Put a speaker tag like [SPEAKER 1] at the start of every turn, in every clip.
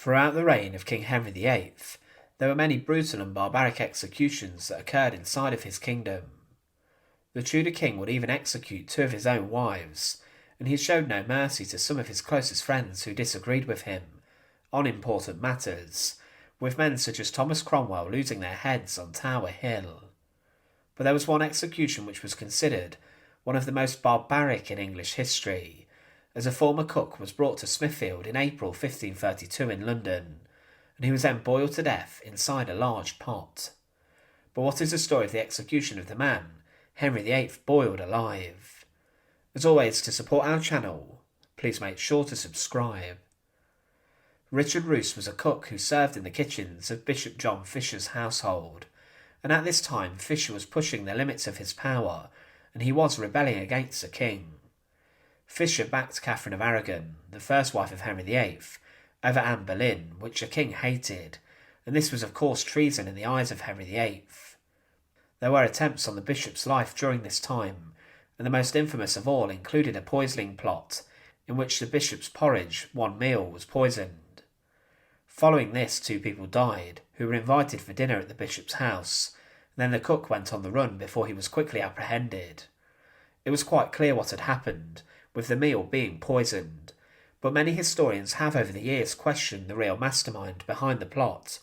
[SPEAKER 1] Throughout the reign of King Henry VIII, there were many brutal and barbaric executions that occurred inside of his kingdom. The Tudor king would even execute two of his own wives, and he showed no mercy to some of his closest friends who disagreed with him on important matters, with men such as Thomas Cromwell losing their heads on Tower Hill. But there was one execution which was considered one of the most barbaric in English history, as a former cook was brought to Smithfield in April 1532 in London, and he was then boiled to death inside a large pot. But what is the story of the execution of the man Henry VIII boiled alive? As always, to support our channel, please make sure to subscribe. Richard Roose was a cook who served in the kitchens of Bishop John Fisher's household, and at this time Fisher was pushing the limits of his power, and he was rebelling against the king. Fisher backed Catherine of Aragon, the first wife of Henry VIII, over Anne Boleyn, which the king hated, and this was of course treason in the eyes of Henry VIII. There were attempts on the bishop's life during this time, and the most infamous of all included a poisoning plot, in which the bishop's porridge, one meal, was poisoned. Following this, 2 people died, who were invited for dinner at the bishop's house, and then the cook went on the run before he was quickly apprehended. It was quite clear what had happened, with the meal being poisoned, but many historians have over the years questioned the real mastermind behind the plot,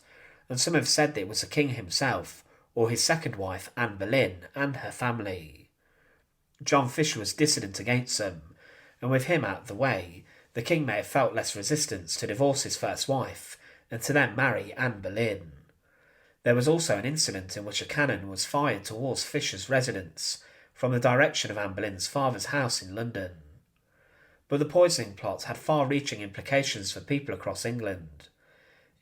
[SPEAKER 1] and some have said that it was the king himself, or his second wife Anne Boleyn and her family. John Fisher was dissident against them, and with him out of the way, the king may have felt less resistance to divorce his first wife and to then marry Anne Boleyn. There was also an incident in which a cannon was fired towards Fisher's residence from the direction of Anne Boleyn's father's house in London. But the poisoning plot had far-reaching implications for people across England.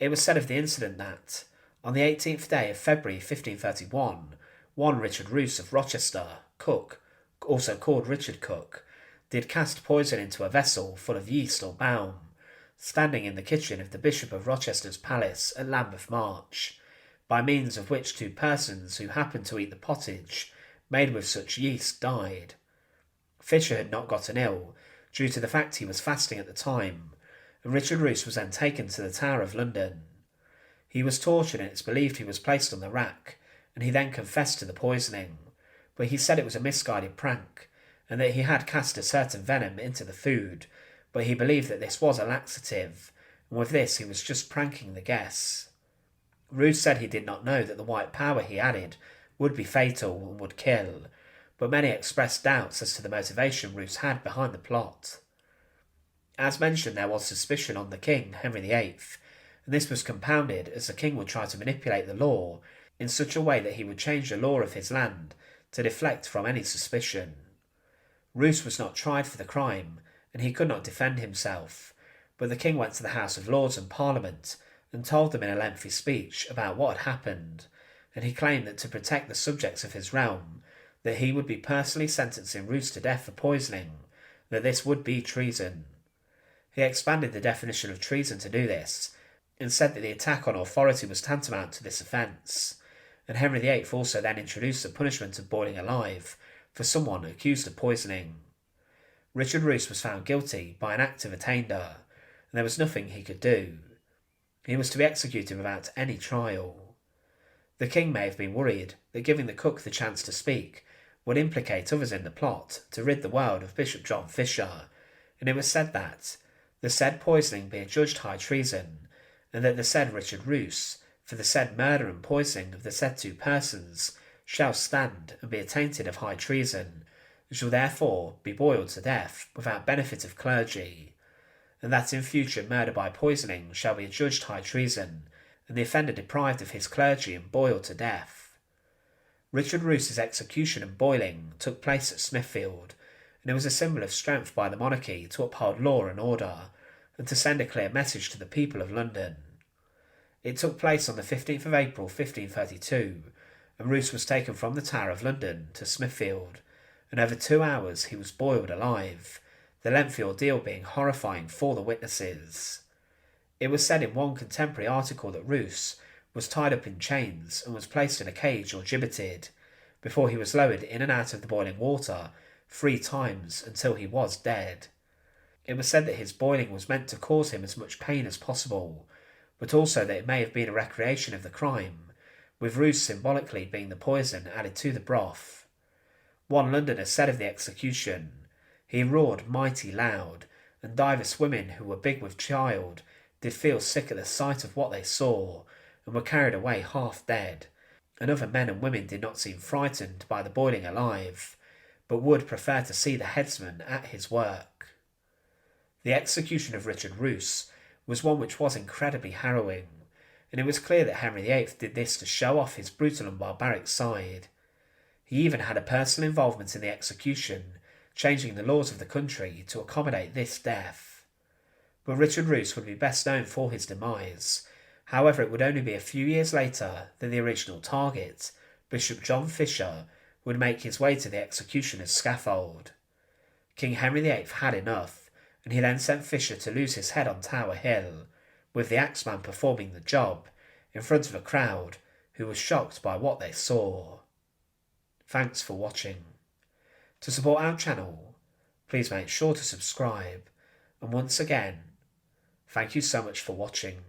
[SPEAKER 1] It was said of the incident that, on the 18th day of February 1531, one Richard Roose of Rochester, cook, also called Richard Cook, did cast poison into a vessel full of yeast or balm, standing in the kitchen of the Bishop of Rochester's palace at Lambeth March, by means of which 2 persons who happened to eat the pottage made with such yeast died. Fisher had not gotten ill, due to the fact he was fasting at the time, and Richard Roose was then taken to the Tower of London. He was tortured and it's believed he was placed on the rack, and he then confessed to the poisoning, but he said it was a misguided prank, and that he had cast a certain venom into the food, but he believed that this was a laxative, and with this he was just pranking the guests. Roose said he did not know that the white powder he added would be fatal and would kill, but many expressed doubts as to the motivation Roose had behind the plot. As mentioned, there was suspicion on the king, Henry VIII, and this was compounded as the king would try to manipulate the law in such a way that he would change the law of his land to deflect from any suspicion. Roose was not tried for the crime, and he could not defend himself, but the king went to the House of Lords and Parliament and told them in a lengthy speech about what had happened, and he claimed that to protect the subjects of his realm, that he would be personally sentencing Roose to death for poisoning, that this would be treason. He expanded the definition of treason to do this, and said that the attack on authority was tantamount to this offence, and Henry VIII also then introduced the punishment of boiling alive for someone accused of poisoning. Richard Roose was found guilty by an act of attainder, and there was nothing he could do. He was to be executed without any trial. The king may have been worried that giving the cook the chance to speak would implicate others in the plot to rid the world of Bishop John Fisher, and it was said that the said poisoning be adjudged high treason, and that the said Richard Roose, for the said murder and poisoning of the said 2 persons, shall stand and be attainted of high treason, and shall therefore be boiled to death without benefit of clergy, and that in future murder by poisoning shall be adjudged high treason, and the offender deprived of his clergy and boiled to death. Richard Roose's execution and boiling took place at Smithfield, and it was a symbol of strength by the monarchy to uphold law and order, and to send a clear message to the people of London. It took place on the 15th of April 1532, and Roose was taken from the Tower of London to Smithfield, and over 2 hours he was boiled alive, the lengthy ordeal being horrifying for the witnesses. It was said in one contemporary article that Roose was tied up in chains and was placed in a cage or gibbetted, before he was lowered in and out of the boiling water 3 times until he was dead. It was said that his boiling was meant to cause him as much pain as possible, but also that it may have been a recreation of the crime, with Roose symbolically being the poison added to the broth. One Londoner said of the execution, "He roared mighty loud, and divers women who were big with child did feel sick at the sight of what they saw, and were carried away half dead, and other men and women did not seem frightened by the boiling alive, but would prefer to see the headsman at his work." The execution of Richard Roose was one which was incredibly harrowing, and it was clear that Henry VIII did this to show off his brutal and barbaric side. He even had a personal involvement in the execution, changing the laws of the country to accommodate this death. But Richard Roose would be best known for his demise. However, it would only be a few years later that the original target, Bishop John Fisher, would make his way to the executioner's scaffold. King Henry VIII had enough, and he then sent Fisher to lose his head on Tower Hill, with the axeman performing the job in front of a crowd who was shocked by what they saw. Thanks for watching. To support our channel, please make sure to subscribe, and once again, thank you so much for watching.